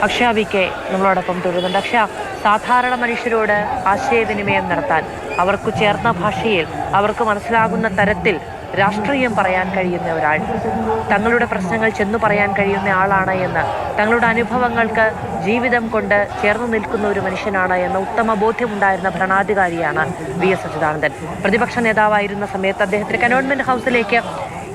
Akshaya V K നമ്മളോടൊപ്പം തുടരുന്നുണ്ട്. അക്ഷയ, സാധാരണ മനുഷ്യരോട് ആശയവിനിമയം നടത്താൻ അവർക്ക് ചേർന്ന ഭാഷയിൽ അവർക്ക് മനസ്സിലാകുന്ന തരത്തിൽ രാഷ്ട്രീയം പറയാൻ കഴിയുന്ന ഒരാൾ, തങ്ങളുടെ പ്രശ്നങ്ങൾ ചെന്നു പറയാൻ കഴിയുന്ന ആളാണ് എന്ന്, തങ്ങളുടെ അനുഭവങ്ങൾക്ക് ജീവിതം കൊണ്ട് ചേർന്ന് നിൽക്കുന്ന ഒരു മനുഷ്യനാണ് എന്ന ഉത്തമ ബോധ്യമുണ്ടായിരുന്ന ഭരണാധികാരിയാണ് വി.എസ്. അച്യുതാനന്ദൻ. പ്രതിപക്ഷ നേതാവായിരുന്ന സമയത്ത് അദ്ദേഹത്തിന് കന്റോൺമെന്റ് ഹൗസിലേക്ക്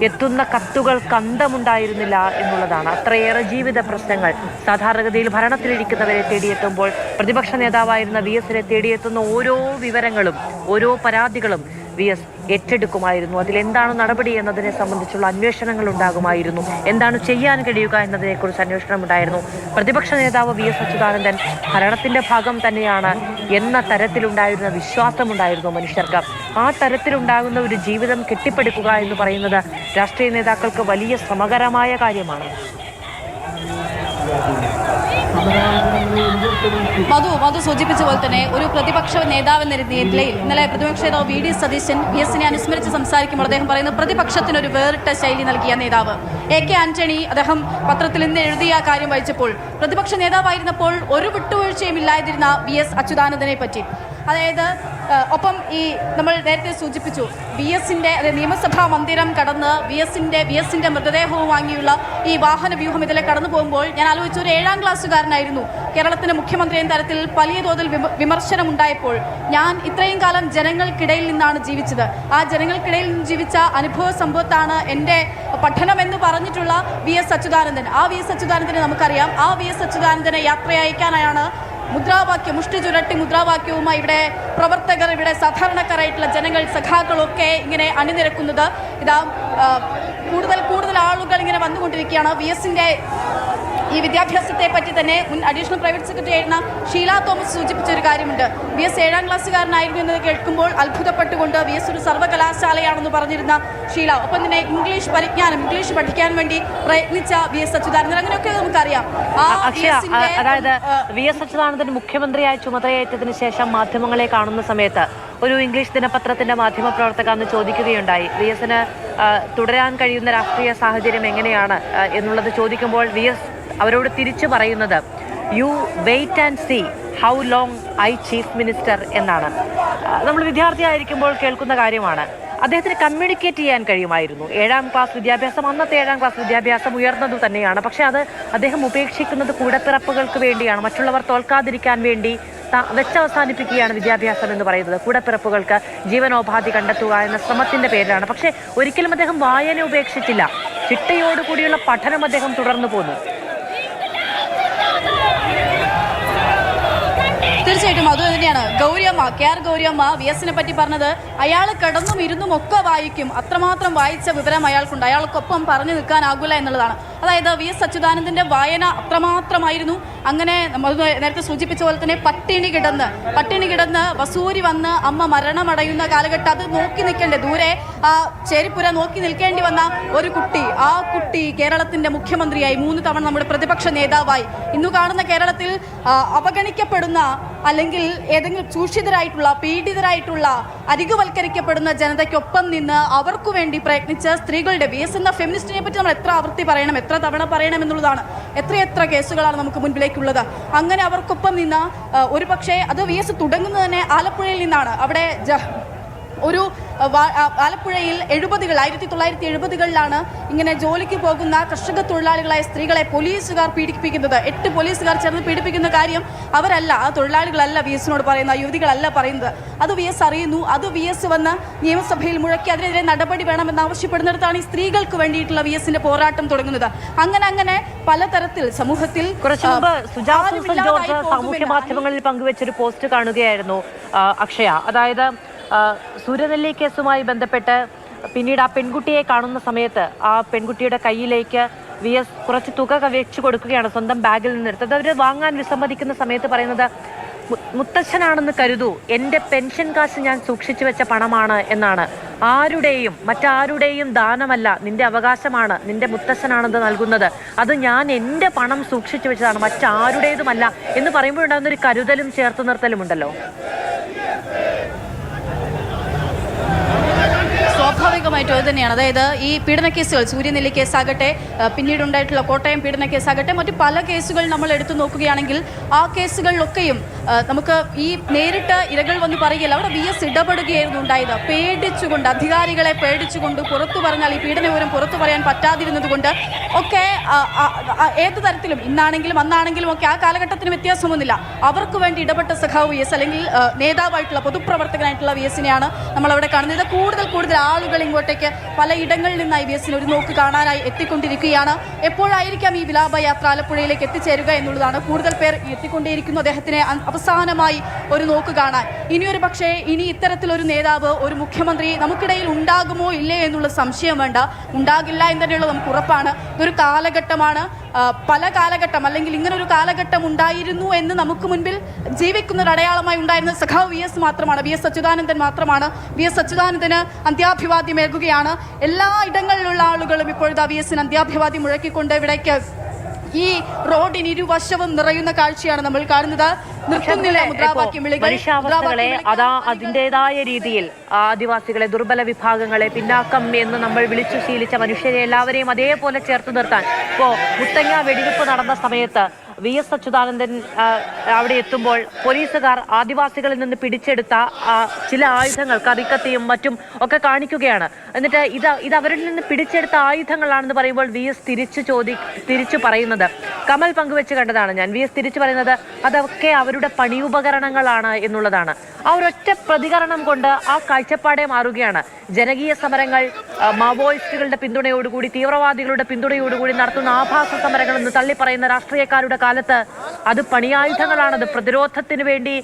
എത്തുന്ന കത്തുകൾക്ക് അന്തമുണ്ടായിരുന്നില്ല എന്നുള്ളതാണ്. അത്രയേറെ ജീവിത പ്രശ്നങ്ങൾ സാധാരണഗതിയിൽ ഭരണത്തിലിരിക്കുന്നവരെ തേടിയെത്തുമ്പോൾ പ്രതിപക്ഷ നേതാവായിരുന്ന വി.എസിനെ തേടിയെത്തുന്ന ഓരോ വിവരങ്ങളും ഓരോ പരാതികളും വി.എസ്. ഏറ്റെടുക്കുമായിരുന്നു. അതിലെന്താണ് നടപടി എന്നതിനെ സംബന്ധിച്ചുള്ള അന്വേഷണങ്ങൾ ഉണ്ടാകുമായിരുന്നു. എന്താണ് ചെയ്യാൻ കഴിയുക എന്നതിനെക്കുറിച്ച് അന്വേഷണം ഉണ്ടായിരുന്നു. പ്രതിപക്ഷ നേതാവ് വി.എസ്. അച്യുതാനന്ദൻ ഭരണത്തിന്റെ ഭാഗം തന്നെയാണ് എന്ന തരത്തിലുണ്ടായിരുന്ന വിശ്വാസമുണ്ടായിരുന്നു മനുഷ്യർക്ക്. ആ തരത്തിലുണ്ടാകുന്ന ഒരു ജീവിതം കെട്ടിപ്പടുക്കുക എന്ന് പറയുന്നത് രാഷ്ട്രീയ നേതാക്കൾക്ക് വലിയ ശ്രമകരമായ കാര്യമാണ്. മധു സൂചിപ്പിച്ച പോലെ തന്നെ ഒരു പ്രതിപക്ഷ നേതാവ് എന്ന നിലയിൽ ഇന്നലെ പ്രതിപക്ഷ നേതാവ് വി.ഡി. സതീശൻ വി.എസിനെ അനുസ്മരിച്ച് സംസാരിക്കുമ്പോൾ അദ്ദേഹം പറയുന്നത് പ്രതിപക്ഷത്തിനൊരു വേറിട്ട ശൈലി നൽകിയ നേതാവ്. എ.കെ. ആന്റണി അദ്ദേഹം പത്രത്തിൽ ഇന്ന് എഴുതിയ കാര്യം വായിച്ചപ്പോൾ പ്രതിപക്ഷ നേതാവായിരുന്നപ്പോൾ ഒരു വിട്ടുവീഴ്ചയും ഇല്ലാതിരുന്ന വി.എസ്. അച്യുതാനന്ദനെ പറ്റി, അതായത് ഒപ്പം ഈ നമ്മൾ നേരത്തെ സൂചിപ്പിച്ചു വി.എസിന്റെ നിയമസഭാ മന്ദിരം കടന്ന് വി.എസിന്റെ മൃതദേഹവും വാങ്ങിയുള്ള ഈ വാഹന വ്യൂഹം ഇതിലെ കടന്നു പോകുമ്പോൾ ഞാൻ ആലോചിച്ച ഒരു 7ാം ക്ലാസ്സുകാരനായിരുന്നു കേരളത്തിന്റെ മുഖ്യമന്ത്രി എന്ന തരത്തിൽ വലിയ തോതിൽ വിമർശനം ഉണ്ടായപ്പോൾ ഞാൻ ഇത്രയും കാലം ജനങ്ങൾക്കിടയിൽ നിന്നാണ് ജീവിച്ചത്. ആ ജനങ്ങൾക്കിടയിൽ നിന്ന് ജീവിച്ച അനുഭവ സമ്പത്താണ് എൻ്റെ പഠനം എന്ന് പറഞ്ഞിട്ടുള്ള വി.എസ്. അച്യുതാനന്ദൻ. ആ വി.എസ്. അച്യുതാനന്ദനെ നമുക്കറിയാം. ആ വി.എസ്. അച്യുതാനന്ദനെ യാത്രയയക്കാനായാണ് മുദ്രാവാക്യം, മുഷ്ടി ചുരട്ടി മുദ്രാവാക്യവുമായി ഇവിടെ പ്രവർത്തകർ, ഇവിടെ സാധാരണക്കാരായിട്ടുള്ള ജനങ്ങൾ, സഖാക്കളൊക്കെ ഇങ്ങനെ അണിനിരക്കുന്നത്. ഇതാ കൂടുതൽ ആളുകൾ ഇങ്ങനെ വന്നുകൊണ്ടിരിക്കുകയാണ്. വി.എസിന്റെ ഈ വിദ്യാഭ്യാസത്തെ പറ്റി തന്നെ മുൻ അഡീഷണൽ പ്രൈവറ്റ് സെക്രട്ടറി ആയിരുന്ന ഷീല തോമസ് സൂചിപ്പിച്ച ഒരു കാര്യമുണ്ട്. വി.എസ്. 7ാം ക്ലാസ്സുകാരനായിരുന്നു എന്നത് കേൾക്കുമ്പോൾ അത്ഭുതപ്പെട്ടുകൊണ്ട് വി.എസ്. ഒരു സർവകലാശാലയാണെന്ന് പറഞ്ഞിരുന്ന ഷീല, ഒപ്പം തന്നെ ഇംഗ്ലീഷ് പഠിക്കാൻ വേണ്ടി പ്രയത്നിച്ച വി.എസ്. അച്യുതാനന്ദൻ, അങ്ങനെയൊക്കെ നമുക്കറിയാം. അതായത് വി.എസ്. അച്യുതാനന്ദൻ മുഖ്യമന്ത്രിയായി ചുമതലയേറ്റതിനു ശേഷം മാധ്യമങ്ങളെ കാണുന്ന സമയത്ത് ഒരു ഇംഗ്ലീഷ് ദിനപത്രത്തിന്റെ മാധ്യമപ്രവർത്തക അന്ന് ചോദിക്കുകയുണ്ടായി, വി.എസിന് തുടരാൻ കഴിയുന്ന രാഷ്ട്രീയ സാഹചര്യം എങ്ങനെയാണ് എന്നുള്ളത് ചോദിക്കുമ്പോൾ വി.എസ്. അവരോട് തിരിച്ചു പറയുന്നത് you wait and see how long I chief minister എന്നാണ്. നമ്മൾ വിദ്യാർത്ഥിയായിരിക്കുമ്പോൾ കേൾക്കുന്ന കാര്യമാണ്. അദ്ദേഹത്തിന് കമ്മ്യൂണിക്കേറ്റ് ചെയ്യാൻ കഴിയുമായിരുന്നു. 7ാം ക്ലാസ് വിദ്യാഭ്യാസം, അന്നത്തെ 7ാം ക്ലാസ് വിദ്യാഭ്യാസം ഉയർന്നതു തന്നെയാണ്. പക്ഷെ അത് അദ്ദേഹം ഉപേക്ഷിക്കുന്നത് കൂടപ്പിറപ്പുകൾക്ക് വേണ്ടിയാണ്, മറ്റുള്ളവർ തോൽക്കാതിരിക്കാൻ വേണ്ടി വെച്ചവസാനിപ്പിക്കുകയാണ് വിദ്യാഭ്യാസം എന്ന് പറയുന്നത്. കൂടപ്പിറപ്പുകൾക്ക് ജീവനോപാധി കണ്ടെത്തുക എന്ന ശ്രമത്തിന്റെ പേരിലാണ്. പക്ഷെ ഒരിക്കലും അദ്ദേഹം വായന ഉപേക്ഷിച്ചില്ല. ചിട്ടയോടുകൂടിയുള്ള പഠനം അദ്ദേഹം തുടർന്നു പോന്നു. തീർച്ചയായിട്ടും അത് തന്നെയാണ് ഗൗരിയമ്മ വി.എസിനെ പറ്റി പറഞ്ഞത്. അയാൾ കിടന്നും ഇരുന്നും ഒക്കെ വായിക്കും, അത്രമാത്രം വായിച്ച വിവരം അയാൾക്കുണ്ട്. അയാൾക്കൊപ്പം പറഞ്ഞു നിൽക്കാനാകില്ല എന്നുള്ളതാണ്. അതായത് വി.എസ്. അച്യുതാനന്ദന്റെ വായന അത്രമാത്രമായിരുന്നു. അങ്ങനെ നേരത്തെ സൂചിപ്പിച്ച പോലെ തന്നെ പട്ടിണി കിടന്ന് വസൂരി വന്ന് അമ്മ മരണമടയുന്ന കാലഘട്ടം അത് നോക്കി നിൽക്കേണ്ടേ, ദൂരെ ആ ചേരിപ്പുര നോക്കി നിൽക്കേണ്ടി വന്ന ഒരു കുട്ടി, ആ കുട്ടി കേരളത്തിന്റെ മുഖ്യമന്ത്രിയായി 3 തവണ നമ്മുടെ പ്രതിപക്ഷ നേതാവായി ഇന്നു കാണുന്ന കേരളത്തിൽ അവഗണിക്കപ്പെടുന്ന അല്ലെങ്കിൽ ഏതെങ്കിലും ചൂഷിതരായിട്ടുള്ള, പീഡിതരായിട്ടുള്ള, അരികുവൽക്കരിക്കപ്പെടുന്ന ജനതയ്ക്കൊപ്പം നിന്ന് അവർക്കു വേണ്ടി പ്രയത്നിച്ച സ്ത്രീകളുടെ വി.എസ്. എന്ന ഫെമിനിസ്റ്റിനെ പറ്റി നമ്മൾ എത്ര ആവർത്തി പറയണം, എത്ര തവണ പറയണം എന്നുള്ളതാണ്. എത്ര കേസുകളാണ് നമുക്ക് മുൻപിലേക്കുള്ളത്. അങ്ങനെ അവർക്കൊപ്പം നിന്ന ഒരു പക്ഷേ അത് വി.എസ്. തുടങ്ങുന്നത് തന്നെ ആലപ്പുഴയിൽ നിന്നാണ്. അവിടെ ഒരു ആലപ്പുഴയിൽ 1970കളിലാണ് ഇങ്ങനെ ജോലിക്ക് പോകുന്ന കർഷക തൊഴിലാളികളായ സ്ത്രീകളെ പോലീസുകാർ പീഡിപ്പിക്കുന്നത്. 8 പോലീസുകാർ ചേർന്ന് പീഡിപ്പിക്കുന്ന കാര്യം അവരല്ല, ആ തൊഴിലാളികളല്ല വി.എസിനോട് പറയുന്നത്, യുവതികളല്ല പറയുന്നത്. അത് വി.എസ്. അറിയുന്നു. അത് വി.എസ്. വന്ന് നിയമസഭയിൽ മുഴക്കി അതിനെതിരെ നടപടി വേണമെന്ന് ആവശ്യപ്പെടുന്നിടത്താണ് ഈ സ്ത്രീകൾക്ക് വേണ്ടിയിട്ടുള്ള വി.എസിന്റെ പോരാട്ടം തുടങ്ങുന്നത്. അങ്ങനെ പലതരത്തിൽ സമൂഹത്തിൽ സാമൂഹ്യ മാധ്യമങ്ങളിൽ പങ്കുവെച്ചൊരു പോസ്റ്റ് കാണുകയായിരുന്നു അക്ഷയ. അതായത് സൂര്യനെല്ലി കേസുമായി ബന്ധപ്പെട്ട് പിന്നീട് ആ പെൺകുട്ടിയെ കാണുന്ന സമയത്ത് ആ പെൺകുട്ടിയുടെ കയ്യിലേക്ക് വി.എസ്. കുറച്ച് തുക വെച്ചു കൊടുക്കുകയാണ്, സ്വന്തം ബാഗിൽ നിന്നെടുത്തത്. അവർ വാങ്ങാൻ വിസമ്മതിക്കുന്ന സമയത്ത് പറയുന്നത്, മുത്തച്ഛനാണെന്ന് കരുതൂ, എൻ്റെ പെൻഷൻ കാശ് ഞാൻ സൂക്ഷിച്ചു വെച്ച പണമാണ് എന്നാണ്. മറ്റാരുടെയും ദാനമല്ല, നിന്റെ അവകാശമാണ്, നിന്റെ മുത്തച്ഛനാണത് നൽകുന്നത്, അത് ഞാൻ എൻ്റെ പണം സൂക്ഷിച്ചു വെച്ചതാണ്, മറ്റാരുടേതുമല്ല എന്ന് പറയുമ്പോഴുണ്ടാകുന്ന ഒരു കരുതലും ചേർത്ത് നിർത്തലുമുണ്ടല്ലോ. സ്വാഭാവികമായിട്ടും അത് തന്നെയാണ്. അതായത് ഈ പീഡന കേസുകൾ, സൂര്യനെല്ലി കേസാകട്ടെ, പിന്നീടുണ്ടായിട്ടുള്ള കോട്ടയം പീഡന കേസാകട്ടെ, മറ്റു പല കേസുകൾ നമ്മൾ എടുത്തു നോക്കുകയാണെങ്കിൽ ആ കേസുകളിലൊക്കെയും നമുക്ക് ഈ നേരിട്ട് ഇരകൾ വന്ന് പറയുകയില്ല, അവിടെ VS ഇടപെടുകയായിരുന്നു ഉണ്ടായത്. പേടിച്ചുകൊണ്ട്, അധികാരികളെ പേടിച്ചുകൊണ്ട്, പുറത്തു പറഞ്ഞാൽ ഈ പീഡനവിവരം പുറത്തു പറയാൻ പറ്റാതിരുന്നത് കൊണ്ട് ഒക്കെ ഏത് തരത്തിലും, ഇന്നാണെങ്കിലും അന്നാണെങ്കിലും ഒക്കെ ആ കാലഘട്ടത്തിന് വ്യത്യാസമൊന്നുമില്ല, അവർക്ക് വേണ്ടി ഇടപെട്ട സഖാവ് VS അല്ലെങ്കിൽ നേതാവായിട്ടുള്ള പൊതുപ്രവർത്തകനായിട്ടുള്ള VSനെയാണ് നമ്മളവിടെ കാണുന്നത്. കൂടുതൽ ആളുകൾ ഇങ്ങോട്ടേക്ക് പല ഇടങ്ങളിൽ നിന്നായി VSനെ ഒരു നോക്ക് കാണാനായി എത്തിക്കൊണ്ടിരിക്കുകയാണ്. എപ്പോഴായിരിക്കാം ഈ വിലാപയാത്ര ആലപ്പുഴയിലേക്ക് എത്തിച്ചേരുക എന്നുള്ളതാണ്. കൂടുതൽ പേർ എത്തിക്കൊണ്ടേയിരിക്കുന്നു അദ്ദേഹത്തിനെ അവസാനമായി ഒരു നോക്ക് കാണാൻ. ഇനിയൊരു പക്ഷേ ഇനി ഇത്തരത്തിലൊരു നേതാവ്, ഒരു മുഖ്യമന്ത്രി നമുക്കിടയിൽ ഉണ്ടാകുമോ ഇല്ലേ എന്നുള്ള സംശയം വേണ്ട, ഉണ്ടാകില്ല എന്ന് തന്നെയുള്ളത് നമുക്ക് ഉറപ്പാണ്. ഇതൊരു കാലഘട്ടമാണ്, പല കാലഘട്ടം അല്ലെങ്കിൽ ഇങ്ങനൊരു കാലഘട്ടം ഉണ്ടായിരുന്നു എന്ന് നമുക്ക് മുൻപിൽ ജീവിക്കുന്ന ഒരു അടയാളമായി ഉണ്ടായിരുന്ന സഖാവ് VS മാത്രമാണ്, VS അച്യുതാനന്ദൻ മാത്രമാണ്. VS അച്യുതാനന്ദന് അന്ത്യാഭിവാദ്യമേകുകയാണ്. എല്ലാ ഇടങ്ങളിലുള്ള ആളുകളും ഇപ്പോഴത്തെ VSന് അന്ത്യാഭിവാദ്യം മുഴക്കിക്കൊണ്ട് ഇവിടേക്ക് ഈ റോഡിന് ഇരുവശവും നിറയുന്ന കാഴ്ചയാണ് നമ്മൾ കാണുന്നത്. മനുഷ്യാവസ്ഥകളെ അതിൻ്റെതായ രീതിയിൽ ആദിവാസികളെ, ദുർബല വിഭാഗങ്ങളെ, പിന്നാക്കം എന്ന് നമ്മൾ വിളിച്ചു ശീലിച്ച മനുഷ്യരെ എല്ലാവരെയും അതേപോലെ ചേർത്ത് നിർത്താൻ ഇപ്പോ മുത്തങ്ങ വെടിവെപ്പ് നടന്ന സമയത്ത് VS അച്യുതാനന്ദൻ അവിടെ എത്തുമ്പോൾ പോലീസുകാർ ആദിവാസികളിൽ നിന്ന് പിടിച്ചെടുത്ത ചില ആയുധങ്ങൾ, കറിക്കത്തിയും മറ്റും ഒക്കെ കാണിക്കുകയാണ്. എന്നിട്ട് ഇത് അവരിൽ നിന്ന് പിടിച്ചെടുത്ത ആയുധങ്ങളാണെന്ന് പറയുമ്പോൾ VS തിരിച്ചു പറയുന്നത്, കമൽ പങ്കുവെച്ച് കണ്ടതാണ് ഞാൻ, VS തിരിച്ചു പറയുന്നത് അതൊക്കെ അവരുടെ പണിയുപകരണങ്ങളാണ് എന്നുള്ളതാണ്. ആ ഒരൊറ്റ പ്രതികരണം കൊണ്ട് ആ കാഴ്ചപ്പാടെ മാറുകയാണ്. ജനകീയ സമരങ്ങൾ മാവോയിസ്റ്റുകളുടെ പിന്തുണയോടുകൂടി, തീവ്രവാദികളുടെ പിന്തുണയോടുകൂടി നടത്തുന്ന ആഭാസ സമരങ്ങൾ എന്ന് തള്ളിപ്പറയുന്ന രാഷ്ട്രീയക്കാരുടെ കാലത്ത് അത് പണിയായുധങ്ങളാണത്, പ്രതിരോധത്തിന് വേണ്ടി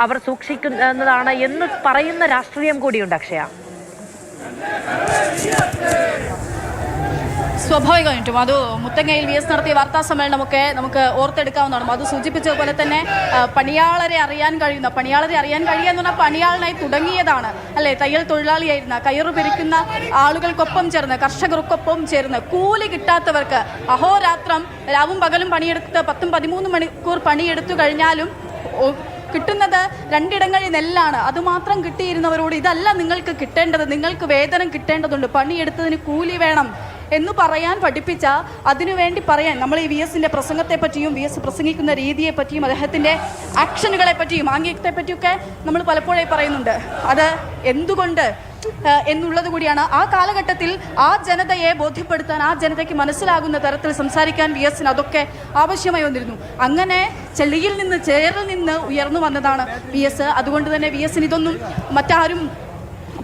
അവർ സൂക്ഷിക്കുന്നതാണ് എന്ന് പറയുന്ന രാഷ്ട്രീയം കൂടിയുണ്ട്. അക്ഷയ, സ്വാഭാവികമായിട്ടും അത് മുത്തങ്ങയിൽ VS നടത്തിയ വാർത്താ സമ്മേളനമൊക്കെ നമുക്ക് ഓർത്തെടുക്കാവുന്നതാണ്. അത് സൂചിപ്പിച്ചതുപോലെ തന്നെ പണിയാളരെ അറിയാൻ കഴിയുക എന്ന് പറഞ്ഞാൽ പണിയാളനായി തുടങ്ങിയതാണ് അല്ലേ, തയ്യൽ തൊഴിലാളിയായിരുന്ന, കയറു പിരിക്കുന്ന ആളുകൾക്കൊപ്പം ചേർന്ന്, കർഷകർക്കൊപ്പം ചേർന്ന്, കൂലി കിട്ടാത്തവർക്ക് അഹോരാത്രം രാവും പകലും പണിയെടുത്ത് 10-13 മണിക്കൂർ പണിയെടുത്തു കഴിഞ്ഞാലും കിട്ടുന്നത് 2 ഇടങ്ങളിൽ നെല്ലാണ്. അതുമാത്രം കിട്ടിയിരുന്നവരോട് ഇതല്ല നിങ്ങൾക്ക് കിട്ടേണ്ടത്, നിങ്ങൾക്ക് വേതനം കിട്ടേണ്ടതുണ്ട്, പണിയെടുത്തതിന് കൂലി വേണം എന്ന് പറയാൻ പഠിപ്പിച്ച, അതിനുവേണ്ടി പറയാൻ നമ്മൾ ഈ VSന്റെ പ്രസംഗത്തെ പറ്റിയും VS പ്രസംഗിക്കുന്ന രീതിയെ പറ്റിയും അദ്ദേഹത്തിൻ്റെ ആക്ഷനുകളെ പറ്റിയും ആംഗ്യത്തെ പറ്റിയൊക്കെ നമ്മൾ പലപ്പോഴായി പറയുന്നുണ്ട്. അത് എന്തുകൊണ്ട് എന്നുള്ളത് കൂടിയാണ്. ആ കാലഘട്ടത്തിൽ ആ ജനതയെ ബോധ്യപ്പെടുത്താൻ, ആ ജനതയ്ക്ക് മനസ്സിലാകുന്ന തരത്തിൽ സംസാരിക്കാൻ VSന് അതൊക്കെ ആവശ്യമായി വന്നിരുന്നു. അങ്ങനെ ചെളിയിൽ നിന്ന്, ചേറിൽ നിന്ന് ഉയർന്നു വന്നതാണ് VS. അതുകൊണ്ട് തന്നെ VSന് ഇതൊന്നും മറ്റാരും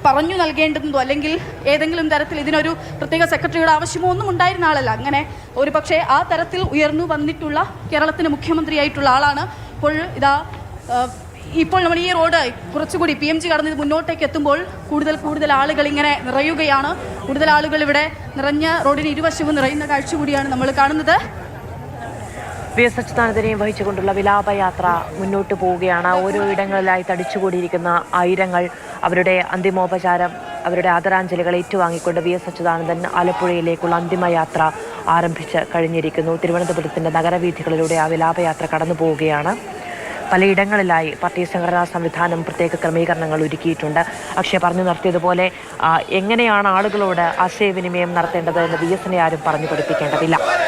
പറഞ്ഞു നൽകേണ്ടതോ അല്ലെങ്കിൽ ഏതെങ്കിലും തരത്തിൽ ഇതിനൊരു പ്രത്യേക സെക്രട്ടറിയുടെ ആവശ്യമോ ഒന്നും ഉണ്ടായിരുന്ന ആളല്ല. അങ്ങനെ ഒരു പക്ഷേ ആ തരത്തിൽ ഉയർന്നു വന്നിട്ടുള്ള കേരളത്തിന് മുഖ്യമന്ത്രിയായിട്ടുള്ള ആളാണ്. ഇപ്പോൾ നമ്മൾ ഈ റോഡ് കുറച്ചുകൂടി PMG കടന്ന് മുന്നോട്ടേക്ക് എത്തുമ്പോൾ കൂടുതൽ ആളുകൾ ഇങ്ങനെ നിറയുകയാണ്. കൂടുതൽ ആളുകൾ ഇവിടെ നിറഞ്ഞ റോഡിന് ഇരുവശവും നിറയുന്ന കാഴ്ച കൂടിയാണ് നമ്മൾ കാണുന്നത്. VS അച്യുതാനന്ദനെയും വഹിച്ചുകൊണ്ടുള്ള വിലാപയാത്ര മുന്നോട്ട് പോവുകയാണ്. ഓരോ ഇടങ്ങളിലായി തടിച്ചുകൂടിയിരിക്കുന്ന ആയിരങ്ങൾ അവരുടെ അന്തിമോപചാരം, അവരുടെ ആദരാഞ്ജലികൾ ഏറ്റുവാങ്ങിക്കൊണ്ട് VS അച്യുതാനന്ദൻ ആലപ്പുഴയിലേക്കുള്ള അന്തിമയാത്ര ആരംഭിച്ച് കഴിഞ്ഞിരിക്കുന്നു. തിരുവനന്തപുരത്തിൻ്റെ നഗരവീഥികളിലൂടെ ആ വിലാപയാത്ര കടന്നു പോവുകയാണ്. പലയിടങ്ങളിലായി പാർട്ടി സംഘടനാ സംവിധാനം പ്രത്യേക ക്രമീകരണങ്ങൾ ഒരുക്കിയിട്ടുണ്ട്. അക്ഷയ പറഞ്ഞു നിർത്തിയതുപോലെ എങ്ങനെയാണ് ആളുകളോട് ആശയവിനിമയം നടത്തേണ്ടത് എന്ന് VSനെ ആരും പറഞ്ഞു പഠിപ്പിക്കേണ്ടതില്ല.